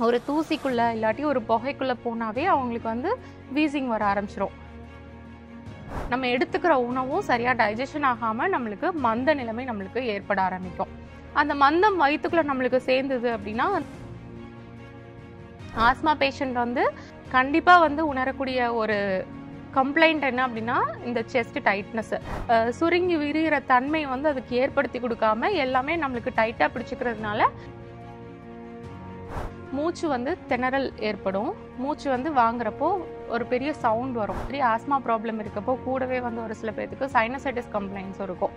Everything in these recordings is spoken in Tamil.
ஒரு தூசிக்குள்ள இல்லாட்டி ஒரு புகைக்குள்ள போனாவே அவங்களுக்கு வந்து வீசிங் வர ஆரம்பிச்சிடும். நம்ம எடுத்துக்கிற உணவும் சரியா டைஜஷன் ஆகாம நம்மளுக்கு மந்த நிலைமை நம்மளுக்கு ஏற்பட ஆரம்பிக்கும். அந்த மந்தம் வயிற்றுக்குள்ள நம்மளுக்கு சேர்ந்தது அப்படின்னா ஆஸ்மா பேஷண்ட் வந்து கண்டிப்பா வந்து உணரக்கூடிய ஒரு கம்ப்ளைண்ட் என்ன அப்படின்னா இந்த செஸ்ட் டைட்னஸ், சுருங்கி விரிகிற தன்மை வந்து அதுக்கு ஏற்படுத்தி கொடுக்காம எல்லாமே நம்மளுக்கு டைட்டா பிடிச்சிக்கிறதுனால மூச்சு வந்து திணறல் ஏற்படும். மூச்சு வந்து வாங்குறப்போ ஒரு பெரிய சவுண்ட் வரும். ஆஸ்மா ப்ராப்ளம் இருக்கப்போ கூடவே வந்து ஒரு சில பேருக்கு சைனசைட்டிஸ் கம்ப்ளைண்ட்ஸ் இருக்கும்.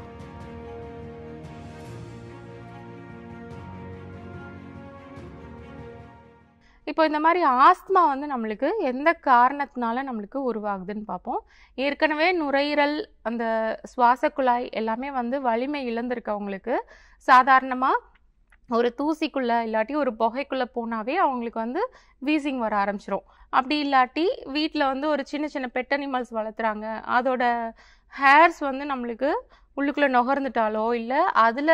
இப்போ இந்த மாதிரி ஆஸ்துமா வந்து நம்மளுக்கு எந்த காரணத்தினால நம்மளுக்கு உருவாகுதுன்னு பார்ப்போம். ஏற்கனவே நுரையீரல் அந்த சுவாச குழாய் எல்லாமே வந்து வலிமை இழந்திருக்கவங்களுக்கு சாதாரணமாக ஒரு தூசிக்குள்ளே இல்லாட்டி ஒரு புகைக்குள்ளே போனாவே அவங்களுக்கு வந்து வீசிங் வர ஆரம்பிச்சிடும். அப்படி இல்லாட்டி வீட்டில் வந்து ஒரு சின்ன சின்ன பெட் அனிமல்ஸ் வளர்த்துறாங்க, அதோட ஹேர்ஸ் வந்து நம்மளுக்கு உள்ளுக்குள்ளே நுகர்ந்துட்டாலோ இல்லை அதில்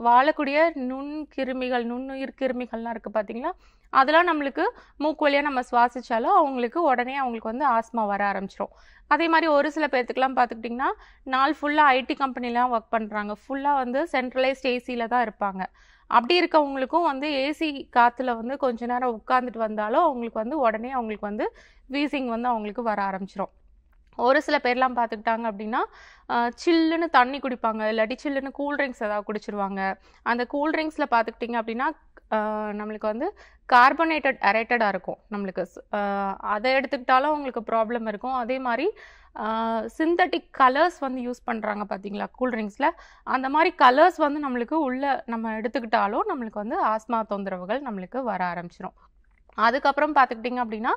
வாழக்கூடிய நுண்ணுயிர் கிருமிகள்லாம் இருக்குது பார்த்தீங்களா, அதெல்லாம் நம்மளுக்கு மூக்கு வழியாக நம்ம சுவாசிச்சாலும் அவங்களுக்கு வந்து ஆஸ்மா வர ஆரம்பிச்சிடும். அதே மாதிரி ஒரு சில பேர்த்துக்கெல்லாம் பார்த்துக்கிட்டிங்கன்னா நாள் ஃபுல்லாக ஐடி கம்பெனிலாம் ஒர்க் பண்ணுறாங்க, ஃபுல்லாக வந்து சென்ட்ரலைஸ்ட் ஏசியில் தான் இருப்பாங்க. அப்படி இருக்கவங்களுக்கும் வந்து ஏசி காற்றுல வந்து கொஞ்ச நேரம் உட்காந்துட்டு வந்தாலும் அவங்களுக்கு வந்து வீசிங் வந்து அவங்களுக்கு வர ஆரம்பிச்சிடும். ஒரு சில பேர்லாம் பார்த்துக்கிட்டாங்க அப்படின்னா சில்லுன்னு தண்ணி குடிப்பாங்க, இல்லாட்டி சில்லுன்னு கூல்ட்ரிங்க்ஸ் ஏதாவது குடிச்சிருவாங்க. அந்த கூல்ட்ரிங்க்ஸில் பார்த்துக்கிட்டிங்க அப்படின்னா நம்மளுக்கு வந்து கார்பனேட்டட் அரேட்டடாக இருக்கும். நம்மளுக்கு அதை எடுத்துக்கிட்டாலும் அவங்களுக்கு ப்ராப்ளம் இருக்கும். அதே மாதிரி சிந்தட்டிக் கலர்ஸ் வந்து யூஸ் பண்ணுறாங்க பார்த்தீங்களா கூல்ட்ரிங்க்ஸில், அந்த மாதிரி கலர்ஸ் வந்து நம்மளுக்கு நம்ம எடுத்துக்கிட்டாலும் நம்மளுக்கு வந்து ஆஸ்மா தொந்தரவுகள் நம்மளுக்கு வர ஆரம்பிச்சிடும். அதுக்கப்புறம் பார்த்துக்கிட்டிங்க அப்படின்னா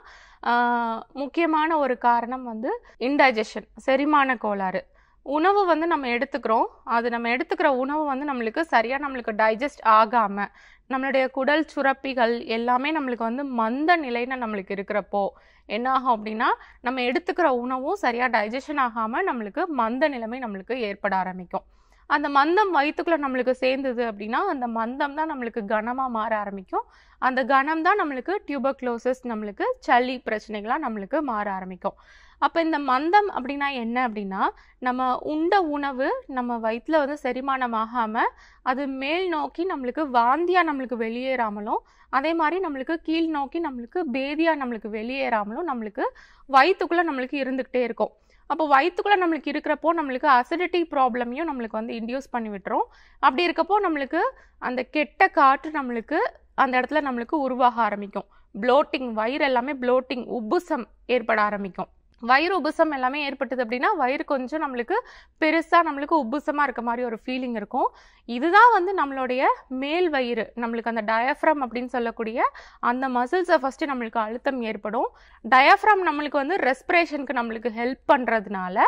முக்கியமான ஒரு காரணம் வந்து இன்டைஜஷன், செரிமான கோளாறு. உணவு வந்து நம்ம எடுத்துக்கிறோம், நம்ம எடுத்துக்கிற உணவு வந்து நம்மளுக்கு டைஜஸ்ட் ஆகாமல் நம்மளுடைய குடல் சுரப்பிகள் எல்லாமே நம்மளுக்கு வந்து மந்த நிலைன்னு நம்மளுக்கு இருக்கிறப்போ என்ன ஆகும் அப்படின்னா நம்ம எடுத்துக்கிற உணவும் சரியாக டைஜஷன் ஆகாமல் நம்மளுக்கு மந்த நிலைமை நம்மளுக்கு ஏற்பட ஆரம்பிக்கும். அந்த மந்தம் வயிற்றுக்குள்ள நம்மளுக்கு சேர்ந்தது அப்படின்னா அந்த மந்தம் தான் நம்மளுக்கு கனமாக மாற ஆரம்பிக்கும். அந்த கனம் தான் நம்மளுக்கு டியூபர்குலோசிஸ், நம்மளுக்கு சளி பிரச்சனைகளாக நம்மளுக்கு மாற ஆரம்பிக்கும். அப்போ இந்த மந்தம் அப்படின்னா என்ன அப்படின்னா நம்ம உண்ட உணவு நம்ம வயிற்றில் வந்து செரிமானம் ஆகாமல் அது மேல் நோக்கி நம்மளுக்கு வாந்தியாக நம்மளுக்கு வெளியேறாமலும், அதே மாதிரி நம்மளுக்கு கீழ் நோக்கி நம்மளுக்கு பேதியாக நம்மளுக்கு வெளியேறாமலும் நம்மளுக்கு வயிற்றுக்குள்ளே நம்மளுக்கு இருந்துக்கிட்டே இருக்கும். அப்போ வயிற்றுக்குள்ளே நம்மளுக்கு இருக்கிறப்போ நம்மளுக்கு அசிடிட்டி ப்ராப்ளமையும் நம்மளுக்கு வந்து இன்டியூஸ் பண்ணி விட்டுரும். அப்படி இருக்கப்போ நம்மளுக்கு அந்த கெட்ட காற்று நம்மளுக்கு அந்த இடத்துல நம்மளுக்கு உருவாக ஆரம்பிக்கும். ப்ளோட்டிங், வயிறு எல்லாமே ப்ளோட்டிங், உப்புசம் ஏற்பட ஆரம்பிக்கும். வயிறு உப்புசம் எல்லாமே ஏற்பட்டது அப்படின்னா வயிறு கொஞ்சம் நம்மளுக்கு பெருசாக நம்மளுக்கு உப்புசமாக இருக்க மாதிரி ஒரு ஃபீலிங் இருக்கும். இதுதான் வந்து நம்மளுடைய மேல் வயிறு, நம்மளுக்கு அந்த டயஃப்ரம் அப்படின்னு சொல்லக்கூடிய அந்த மசில்ஸை ஃபஸ்ட்டு நம்மளுக்கு அழுத்தம் ஏற்படும். டயஃப்ரம் நம்மளுக்கு வந்து ரெஸ்பிரேஷனுக்கு நம்மளுக்கு ஹெல்ப் பண்ணுறதுனால,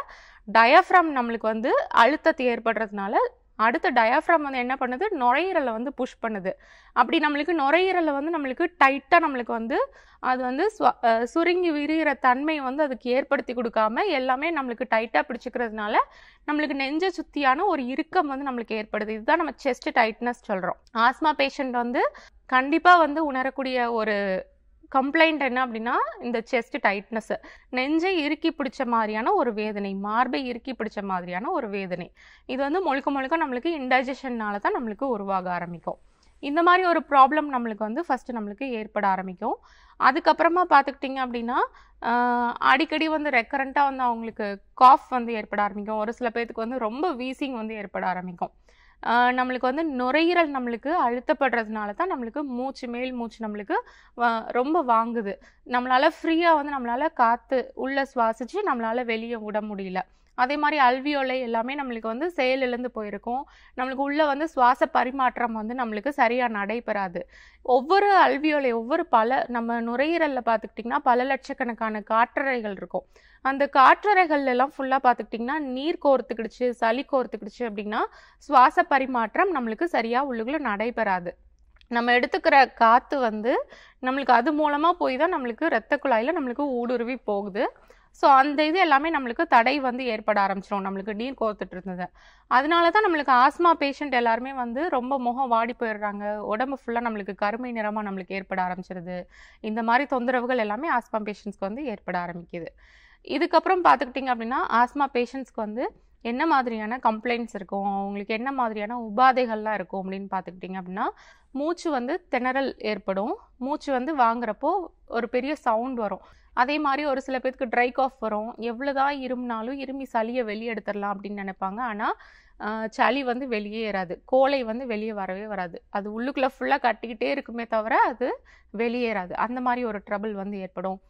டயஃப்ரம் நம்மளுக்கு வந்து அழுத்தத்தை ஏற்படுறதுனால அடுத்த டயஃப்ரம் வந்து என்ன பண்ணுது, நுரையீரலை வந்து புஷ் பண்ணுது. அப்படி நம்மளுக்கு நுரையீரலை வந்து நம்மளுக்கு டைட்டாக நம்மளுக்கு வந்து அது வந்து சுருங்கி விரிகிற தன்மை வந்து அதுக்கு ஏற்படுத்தி கொடுக்காம எல்லாமே நம்மளுக்கு டைட்டாக பிடிச்சிக்கிறதுனால நம்மளுக்கு நெஞ்சை சுற்றியான ஒரு இறுக்கம் வந்து நம்மளுக்கு ஏற்படுது. இதுதான் நம்ம செஸ்ட் டைட்னஸ் சொல்கிறோம். ஆஸ்மா பேஷண்ட் வந்து கண்டிப்பாக வந்து உணரக்கூடிய ஒரு கம்ப்ளைண்ட் என்ன அப்படின்னா இந்த செஸ்ட் டைட்னஸ், நெஞ்சை இறுக்கி பிடிச்ச மாதிரியான ஒரு வேதனை, மார்பை இறுக்கி பிடிச்ச மாதிரியான ஒரு வேதனை. இது வந்து முழுக்க நம்மளுக்கு இன்டைஜஷன்னால தான் நம்மளுக்கு உருவாக ஆரம்பிக்கும். இந்த மாதிரி ஒரு ப்ராப்ளம் நம்மளுக்கு வந்து ஃபஸ்ட்டு நம்மளுக்கு ஏற்பட ஆரம்பிக்கும். அதுக்கப்புறமா பார்த்துக்கிட்டிங்க அப்படின்னா அடிக்கடி வந்து ரெக்கரண்ட்டாக வந்து அவங்களுக்கு காஃப் வந்து ஏற்பட ஆரம்பிக்கும். ஒரு சில பேர்த்துக்கு வந்து ரொம்ப வீசிங் வந்து ஏற்பட ஆரம்பிக்கும். நம்மளுக்கு வந்து நுரையீரல் நம்மளுக்கு அழுத்தப்படுறதுனால தான் நம்மளுக்கு மேல் மூச்சு நம்மளுக்கு ரொம்ப வாங்குது. நம்மளால் ஃப்ரீயாக வந்து நம்மளால் காற்று உள்ளே சுவாசித்து நம்மளால் வெளியே விட முடியல. அதே மாதிரி அல்வியோலை எல்லாமே நம்மளுக்கு வந்து செயலிழந்து போயிருக்கும். நம்மளுக்கு உள்ளே வந்து சுவாச பரிமாற்றம் வந்து நம்மளுக்கு சரியாக நடைபெறாது. ஒவ்வொரு அல்வியோலை நம்ம நுரையீரலில் பார்த்துக்கிட்டிங்கன்னா பல லட்சக்கணக்கான காற்றறைகள் இருக்கும். அந்த காற்றறைகள்லாம் ஃபுல்லாக பார்த்துக்கிட்டிங்கன்னா நீர் கோர்த்துக்கிடுச்சு, சளி கோர்த்துக்கிடுச்சு அப்படின்னா சுவாச பரிமாற்றம் நம்மளுக்கு சரியாக உள்ளுக்குள்ளே நடைபெறாது. நம்ம எடுத்துக்கிற காற்று வந்து நம்மளுக்கு அது மூலமாக போய் தான் நம்மளுக்கு இரத்த குழாயில் நம்மளுக்கு ஊடுருவி போகுது. ஸோ அந்த இது எல்லாமே நம்மளுக்கு தடை வந்து ஏற்பட ஆரம்பிச்சிடும், நம்மளுக்கு நீர் கோர்த்துட்டு இருந்தது. அதனால தான் நம்மளுக்கு ஆஸ்மா பேஷண்ட் எல்லாருமே வந்து ரொம்ப முகம் வாடி போயிடுறாங்க, உடம்பு ஃபுல்லாக நம்மளுக்கு கருமை நிறமாக நம்மளுக்கு ஏற்பட ஆரம்பிச்சிருது. இந்த மாதிரி தொந்தரவுகள் எல்லாமே ஆஸ்மா பேஷண்ட்ஸ்க்கு வந்து ஏற்பட ஆரம்பிக்குது. இதுக்கப்புறம் பார்த்துக்கிட்டிங்க அப்படின்னா ஆஸ்மா பேஷண்ட்ஸ்க்கு வந்து என்ன மாதிரியான கம்ப்ளைண்ட்ஸ் இருக்கும், அவங்களுக்கு என்ன மாதிரியான உபாதைகள்லாம் இருக்கும் அப்படின்னு பார்த்துக்கிட்டிங்க அப்படின்னா, மூச்சு வந்து திணறல் ஏற்படும். மூச்சு வந்து வாங்குறப்போ ஒரு பெரிய சவுண்ட் வரும். அதே மாதிரி ஒரு சில பேருக்கு ட்ரை காஃப் வரும். எவ்வளோதான் இருமுனாலும் இருமி சளியை வெளியே எடுத்துடலாம் அப்படின்னு நினைப்பாங்க. ஆனால் சளி வந்து வெளியே ஏறாது, கோலை வந்து வெளியே வரவே வராது. அது உள்ளுக்குள்ளே ஃபுல்லாக கட்டிக்கிட்டே இருக்குமே தவிர அது வெளியேறாது. அந்த மாதிரி ஒரு ட்ரபிள் வந்து ஏற்படும்.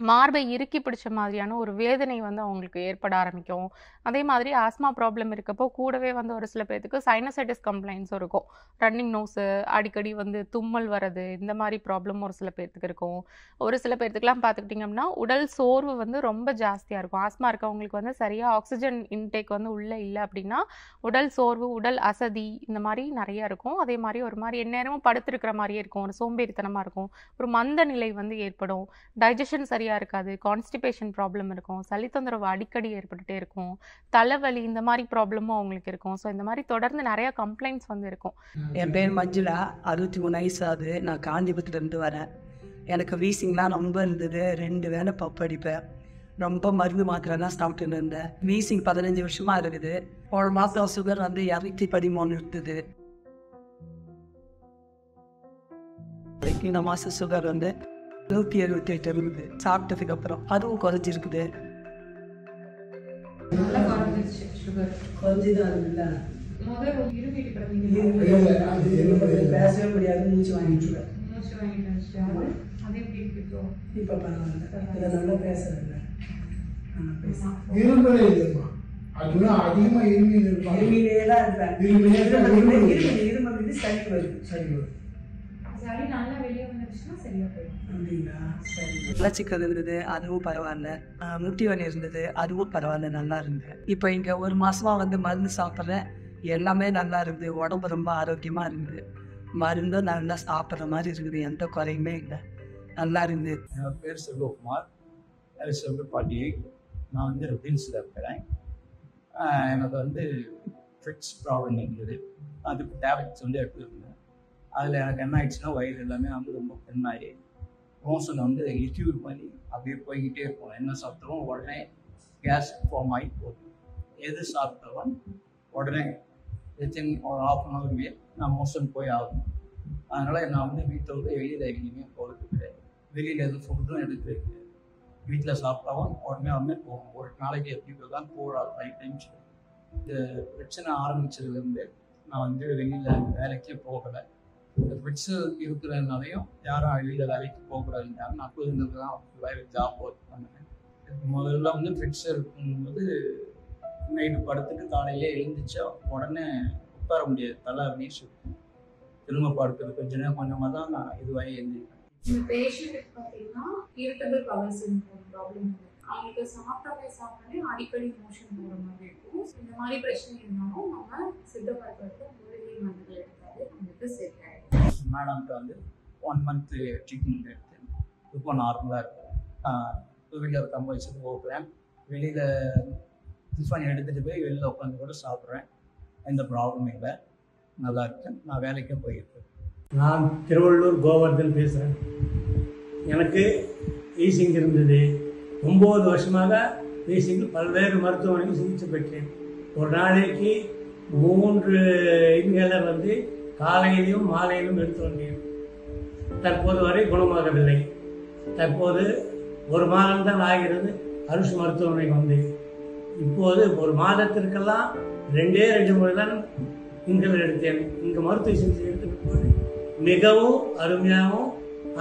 மார்பை இறுக்கி பிடிச்ச மாதிரியான ஒரு வேதனை வந்து அவங்களுக்கு ஏற்பட ஆரம்பிக்கும். அதே மாதிரி ஆஸ்மா ப்ராப்ளம் இருக்கப்போ கூடவே வந்து ஒரு சில பேர்த்துக்கு சைனசைட்டிஸ் கம்ப்ளைண்ட்ஸும் இருக்கும். ரன்னிங் நோஸு, அடிக்கடி வந்து தும்மல் வர்றது, இந்த மாதிரி ப்ராப்ளம் ஒரு சில பேர்த்துக்கு இருக்கும். ஒரு சில பேர்த்துக்குலாம் பார்த்துக்கிட்டிங்க அப்படின்னா உடல் சோர்வு வந்து ரொம்ப ஜாஸ்தியாக இருக்கும். ஆஸ்மா இருக்கவங்களுக்கு வந்து சரியாக ஆக்சிஜன் இன்டேக் வந்து உள்ளே இல்லை அப்படின்னா உடல் சோர்வு, உடல் அசதி இந்த மாதிரி நிறையா இருக்கும். அதே மாதிரி ஒரு மாதிரி எந்நேரமும் படுத்திருக்கிற மாதிரியே இருக்கும், ஒரு சோம்பேறித்தனமாக இருக்கும், ஒரு மந்த நிலை வந்து ஏற்படும், டைஜஷன் சரியாக இருக்காது, கான்ஸ்டிபேஷன் ப்ராப்ளம் இருக்கும், சளி தொந்தரவு அடிக்கடி ஏற்பட்டுட்டே இருக்கும், தலைவலி இந்த மாதிரி ப்ராப்ளமும் அவங்களுக்கு இருக்கும். ஸோ இந்த மாதிரி தொடர்ந்து நிறையா கம்ப்ளைண்ட்ஸ் வந்து இருக்கும். என் பேர் மஞ்சுளா, 63 வயசு ஆகுது. நான் காஞ்சிபுரத்துலேருந்து வரேன். எனக்கு வீசிங்லாம் ரொம்ப இருந்தது. 2 வேளை பப்பு அடிப்பேன். ரொம்ப மருந்து மாத்திரை தான் சாப்பிட்டுன்னு இருந்தேன். வீசிங் 15 வருஷமாக இருக்குது. ஒரு மாதம் சுகர் வந்து 213 இருந்தது. இந்த மாதம் சுகர் வந்து 178 இருக்குது. சாப்பிட்டதுக்கு அப்புறம் அதுவும் குறைஞ்சிருக்குது. பேசவே முடியாது, மூச்சு வாங்கிட்டு இப்போ பரவாயில்ல, நல்லா பேசுறேன். இருமிலேதான் இருப்பேன். இருமி சளி வருது. வளர்ச்சிக்கிறது இருந்தது, அதுவும் பரவாயில்ல. முட்டி வலி இருந்தது, அதுவும் பரவாயில்ல, நல்லா இருந்தது. இப்போ இங்கே ஒரு மாசமா வந்து மருந்து சாப்பிட்றேன். எல்லாமே நல்லா இருக்குது. உடம்பு ரொம்ப ஆரோக்கியமா இருக்குது. மருந்தும் நல்லா சாப்பிட்ற மாதிரி இருக்குது. எந்த குறையுமே இல்லை, நல்லா இருந்து. என் பேர் செல்வகுமார், செல்வப்பாட்டி. நான் வந்து ரில்ஸில் இருக்கிறேன். எனக்கு வந்து ஃபிட்ஸ் ப்ராப்ளம் இருந்தது. அதுக்கு டேப்லெட்ஸ் வந்து எடுத்துருந்தேன். அதில் எனக்கு என்ன ஆயிடுச்சுன்னா வயிறு எல்லாமே வந்து ரொம்ப பெண்ணாகி மோஷன் வந்து லிக்யூட் பண்ணி அப்படியே போய்கிட்டே இருக்கும். என்ன சாப்பிட்டாலும் உடனே கேஸ் ஃபார்ம் ஆகி போகும். எது சாப்பிட்டாலும் உடனே வித்தின் ஒரு 1/2 hour நான் மோஷன் போய் ஆகணும். அதனால் நான் வந்து வீட்டை விட்டு வெளியில் எங்கேயுமே போகிறது கிடையாது. வெளியில் எதுவும் ஃபுட்டும் எடுக்கிறது கிடையாது. வீட்டில் சாப்பிட்டாலும் உடனே வந்து போகும். ஒரு நாளைக்கு எப்படி தான் போகிறாரு 5 times. இந்த பிரச்சனை ஆரம்பிச்சதுலேருந்து நான் வந்து வெளியில் வேலைக்கே போகலை. இந்த ஃபிட்ஸு இருக்கிறதுனாலையும் யாரும் வெளியில் வேலைக்கு போகக்கூடாதுன்னாங்க. நான் புதுங்கிறது தான் வேலை ஜாப் ஒர்க் பண்ணேன். முதல்ல வந்து ஃபிட்ஸ் இருக்கும்போது நைட்டு படுத்துட்டு காலையிலே எழுந்திரிச்சா உடனே உட்கார முடியாது, தலை அப்படியே சுற்றும். திரும்ப படுக்கிறது கொஞ்ச நேரம் கொஞ்சமாக தான் நான் இதுவாகி எழுந்திருக்கேன். இந்த பேஷண்ட்டுக்கு பார்த்தீங்கன்னா இரிட்டபிள் பவல் சிண்ட்ரோம் ப்ராப்ளம். அவங்களுக்கு சாப்பிட்டாலே அடிக்கடி மோஷன் போகிற மாதிரி இருக்கும். இந்த மாதிரி பிரச்சனை இருந்தாலும் நம்ம சித்த மருத்துவத்தில் மூலிகை மருந்துகள் எடுத்தாலே அவங்களுக்கு சரியாயிடும். மேடம்கிட்ட வந்து 1 month ட்ரீட்மெண்ட் எடுத்து இப்போ நார்மலாக இருக்கும். 2 வீலர் கம்ப வச்சுட்டு போகிறேன். வெளியில் டிஃபன் எடுத்துகிட்டு போய் வெளியில் உட்காந்து கூட சாப்பிட்றேன். எந்த ப்ராப்ளமும் இல்லை, நல்லா இருக்கேன். நான் வேலைக்கும் போயிருக்கேன். நான் திருவள்ளூர் கோவர்தன் பேசுகிறேன். எனக்கு வீசிங் இருந்தது. 9 வருஷமாக வீசிங் பல்வேறு மருத்துவமனைக்கு சிகிச்சை பெற்றேன். ஒரு நாளைக்கு 3 இன்ஹேலர் வந்து காலையிலும் மாலையிலும் எடுத்து வந்தேன். தற்போது வரை குணமாகவில்லை. தற்போது 1 மாதம்தான் ஆகிறது அரசு மருத்துவமனைக்கு வந்தேன். இப்போது 1 மாதத்திற்கெல்லாம் 2 முறை தான் இன்ஹேலர் எடுத்தேன். இங்கே மருத்துவ சிகிச்சை எடுத்துட்டு மிகவும் அருமையாகவும்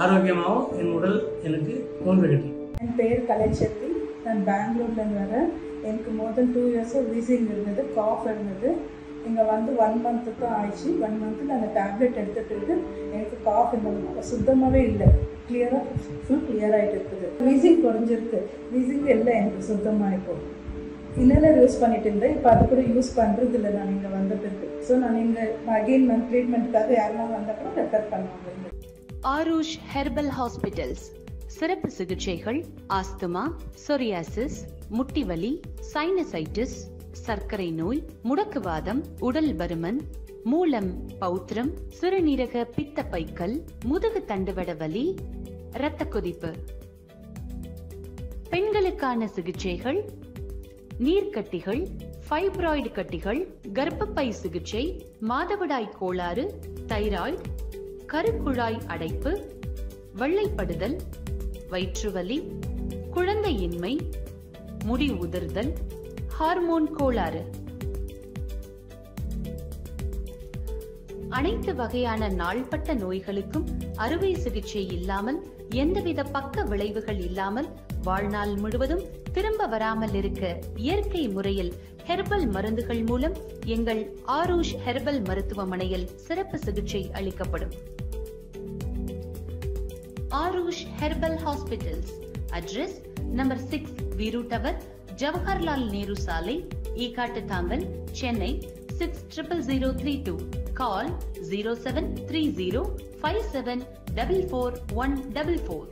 ஆரோக்கியமாகவும் என் உடல் எனக்கு தோன்றுகிறது. என் பேர் கலைச்செல்வி. நான் பெங்களூர்லேருந்து வரேன். எனக்கு மோர் 2 years வீசிங் இருந்தது, காஃப் இருந்தது. இங்கே வந்து 1 month தான் ஆயிடுச்சு. 1 month அந்த டேப்லெட் எடுத்துகிட்டு எனக்கு காஃப் இந்த சுத்தமாகவே இல்லை, ஃபுல் கிளியராகிட்டு இருக்குது. வீசிங் குறைஞ்சிருக்கு, வீசிங் இல்லை எனக்கு சுத்தமாக. இப்போ இன்னெல்லாம் யூஸ் பண்ணிட்டு இருந்தேன். இப்போ அது கூட யூஸ் பண்ணுறது இல்லை நான் இங்கே வந்ததுக்கு. ஸோ நான் இங்கே அகெயின் ட்ரீட்மெண்ட்டுக்காக யாரெல்லாம் வந்தப்போ ரெஃபர் பண்ணுவாங்க. ஆருஷ் ஹெர்பல் ஹாஸ்பிட்டல்ஸ் சிறப்பு சிகிச்சைகள் ஆஸ்துமா, சொரியாசிஸ், முட்டிவலி, சைனசைட்டிஸ், சர்க்கரை நோய், முடக்குவாதம், உடல் பருமன், மூலம், பௌத்திரம், சிறுநீரக பித்தப்பைக்கல், முதுகு தண்டுவட வலி, இரத்த கொதிப்பு. பெண்களுக்கான சிகிச்சைகள் நீர்க்கட்டிகள், ஃபைப்ராய்டு கட்டிகள், கர்ப்பப்பை சிகிச்சை, மாதவிடாய் கோளாறு, தைராய்டு, கருக்குழாய் அடைப்பு, வெள்ளைப்படுதல், வயிற்றுவலி, குழந்தையின்மை, முடி உதிர்தல், ஹார்மோன் கோளாறு. அனைத்து வகையான நாள்பட்ட நோய்களுக்கும் அறுவை சிகிச்சை இல்லாமல், எந்தவித பக்க விளைவுகள் இல்லாமல், வாழ்நாள் முழுவதும் திரும்ப வராமல் இருக்க இயற்கை முறையில் ஹெர்பல் மருந்துகள் மூலம் எங்கள் ஆரூஷ் ஹெர்பல் மருத்துவமனையில் சிறப்பு சிகிச்சை அளிக்கப்படும். Aarush herbal hospitals. Address number 6 Veeru tower, Jawaharlal Nehru சாலை, ஈகாட்டுத்தாங்கல், சென்னை 600032. Call 0730 5744 144.